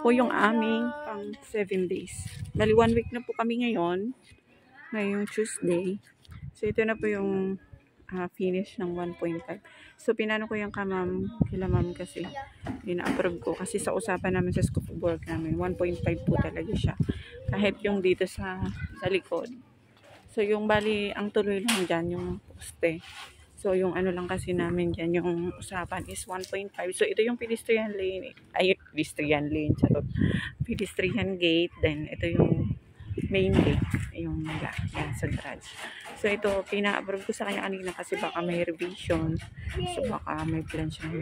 po yung aming pang 7 days. Bali 1 week na po kami ngayon. Ngayong Tuesday. So ito na po yung finish ng 1.5. So pinano ko yung kila ma'am kasi ina-approve ko. Kasi sa usapan namin sa scope of work namin, 1.5 po talaga siya. Kahit yung dito sa likod. So yung bali, ang tuloy lang dyan, yung poste. So, yung ano lang kasi namin dyan, yung usapan is 1.5. So, ito yung pedestrian lane. Ay, pedestrian lane. Charot. Pedestrian gate. Then, ito yung main gate. Yung yan, sa garage. So, ito, pina-approve ko sa kanya kanina kasi baka may revision. So, baka may plan siyang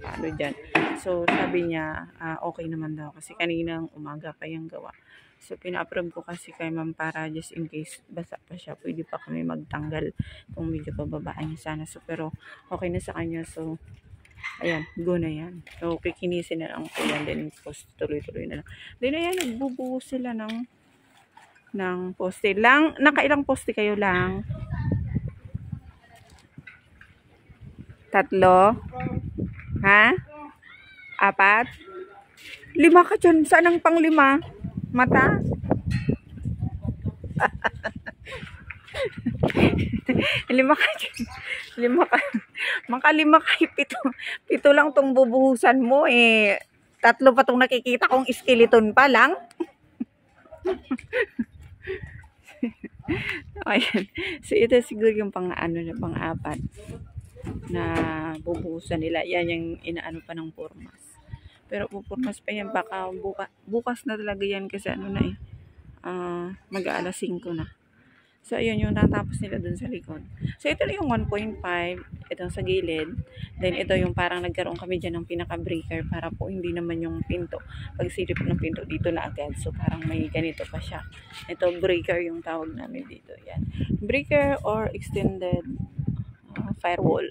paano dyan. So, sabi niya, okay naman daw. Kasi kaninang umaga pa yung gawa. So, pina-approve ko kasi kay ma'am para just in case basa pa siya, pwede pa kami magtanggal kung medyo pababaan niya sana. So, pero okay na sa kanya. So, ayan, go na yan. So, kikinisin na lang po yan. Then, post, tuloy-tuloy na lang. Then, ayan, nagbubuhos sila ng poste. Nakailang poste kayo lang? 3? Ha? 4? 5 ka dyan. Saan ang pang 5? Mata? Lima ka. Makalima kayo, 7 lang tong bubuhusan mo eh. 3 pa tong nakikita kong skeleton pa lang. Ayan. So ito siguro yung pang-4 na bubuhusan nila. Yan yung inaano pa ng formas. Pero pupurmas pa yan. Baka bukas na talaga yan kasi ano na eh. Mag-aalas 5 na. So, ayun yung natapos nila dun sa likod. So, ito yung 1.5. Itong sa gilid. Then, ito yung parang nagkaroon kami dyan ng pinaka-breaker para po hindi naman yung pinto. Pag silip ng pinto, dito na agad. So, parang may ganito pa siya. Ito, breaker yung tawag namin dito. Yan. Breaker or extended firewall.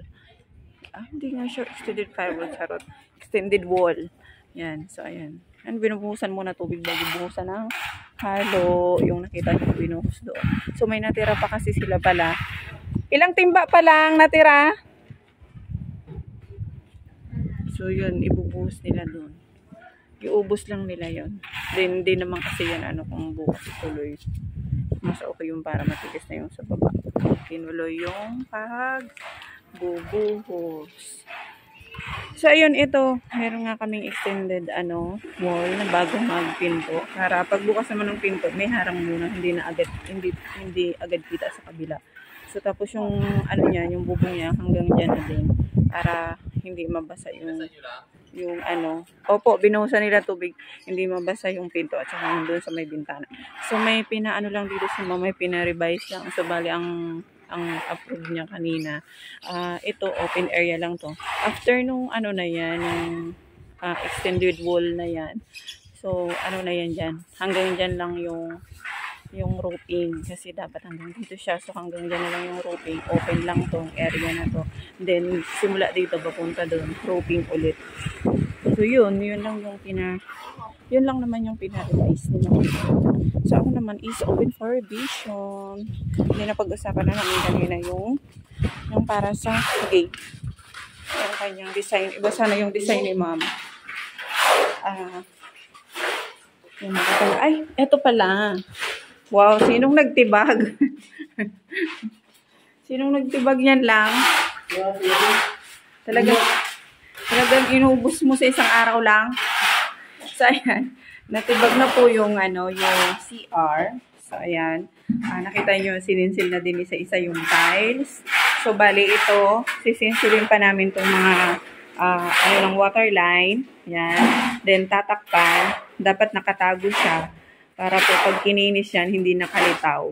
Hindi nga sure. Extended firewall. Charot. Extended wall. Yan. So, ayan. And binubuhusan muna tubig bago buhusan ng halo. Yung nakita nyo binuhos doon. So, may natira pa kasi sila pala. Ilang timba pa lang natira? So, yun. Ibubuhos nila doon. Iubos lang nila yun. Then, hindi naman kasi yan kung bukas ituloy. Mas okay yung para matigas na yung sa baba. Tinuloy yung pagbubuhos. So, ayun, ito. Meron nga kaming extended, wall na bago magpinto. Para pagbukas naman ng pinto, may harang muna. Hindi agad kita sa kabila. So, tapos yung, yung bubong niya, hanggang dyan na din. Para hindi mabasa yung Opo, binuhusan nila tubig. Hindi mabasa yung pinto at saka doon sa may bintana. So, may lang dito sa may pina-revise lang. So, bali, ang approve niya kanina. Ito, open area lang to. After nung na yan, yung extended wall na yan. So, na yan dyan. Hanggang dyan lang yung roping. Kasi dapat hanggang dito siya. So, hanggang dyan na lang yung roping. Open lang tong area na to. Then, simula dito, papunta doon. Roping ulit. So, yun lang yung yun lang naman yung pina-revise nila. So, ako naman is open for revision. Hindi na pag-usapan na namin kanina yung para sa gate. Yung kanyang design. Iba sana yung design ni ma'am. Ay, eto pala. Wow, sinong nagtibag? Sinong nagtibag niyan lang? Talagang inubos mo sa isang araw lang. So, ayan. Natibag na po yung, yung CR. So, ayan. Nakita nyo, sininsil na din isa-isa yung tiles. So, bali ito, sisinsilin pa namin itong mga, ng water line. Yan. Then, tatakpan. Dapat nakatago siya. Para po, pag kininis yan, hindi nakalitaw.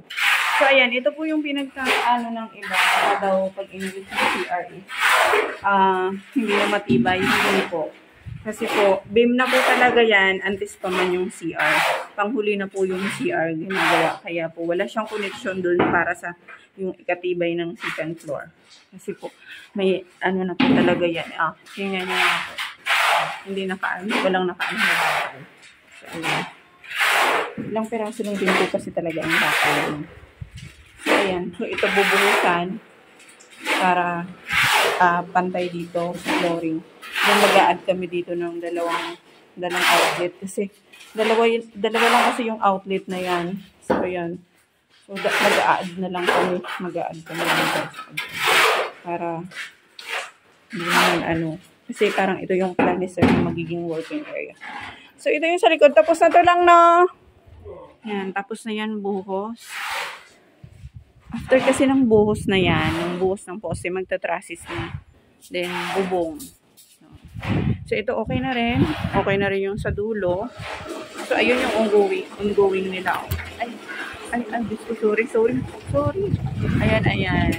So, ayan. Ito po yung ng iba. Para daw, pag inulit sa CR is, hindi na matibay. Hindi po. Kasi po, beam na po talaga yan, antes pa man yung CR. Panghuli na po yung CR ginagawa. Kaya po, wala siyang connection doon para sa yung ikatibay ng second floor. Kasi po, may na po talaga yan. Tingnan nyo nga po. Hindi walang nakaano na bakal. So, ayan. Ilang peraso lang din po kasi talaga ang bakal. So, ayan. So, ito bubuhusan para pantay dito sa flooring. Then mag-a-add kami dito ng 2 dalang outlet kasi dalawa lang kasi yung outlet na yan. So, ayan. So, mag-a-add na lang kami. Mag-a-add kami lang guys. Para hindi naman ano. Kasi parang ito yung plan ni sir na magiging working area. So, ito yung sa likod. Tapos na to lang, no? Yan. Tapos na yan, buhos. After kasi ng buhos na yan, yung buhos ng poste, magta-trusses na. Then, bubong. So, ito okay na rin. Okay na rin yung sa dulo. So, ayun yung ongoing nila. Ay, sorry. Ayan.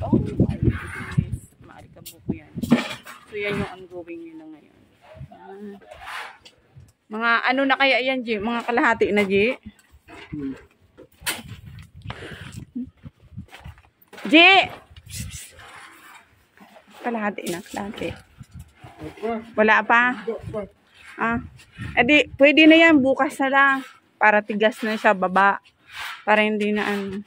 Oh, maalikabok yan. So, yan yung ongoing nila ngayon. Mga ano na kaya yan, G? Mga kalahati na, G? G! Kalahati. Wala pa? Edi, pwede na yan. Bukas na lang. Para tigas na siya, baba. Para hindi na ano.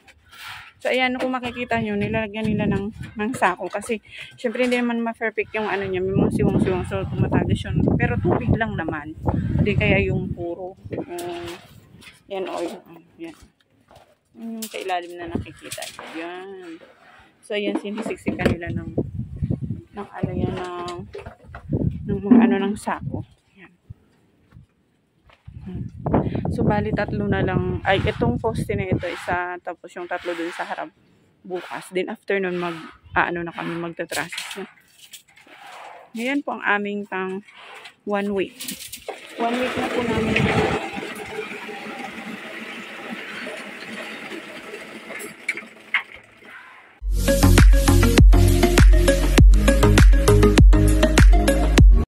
So, ayan, kung makikita nyo, nilalagyan nila ng sako. Kasi, syempre, hindi naman ma-perfect yung ano niya. May mga siwang-siwang. So, tumatagas yun. Pero tubig lang naman. Hindi kaya yung puro. Yan, o. Yan. Sa ilalim na nakikita. Yan. So, ayan, sinisiksikan nila ng ano yan, ng mga ano ng sako. Yan. So, bali tatlo na lang. Ay, itong poste na ito, isa, tapos yung tatlo dun sa harap bukas. Then, after nun, ano na kami, magta-trusses na. Ngayon po ang aming 1 week. 1 week na po namin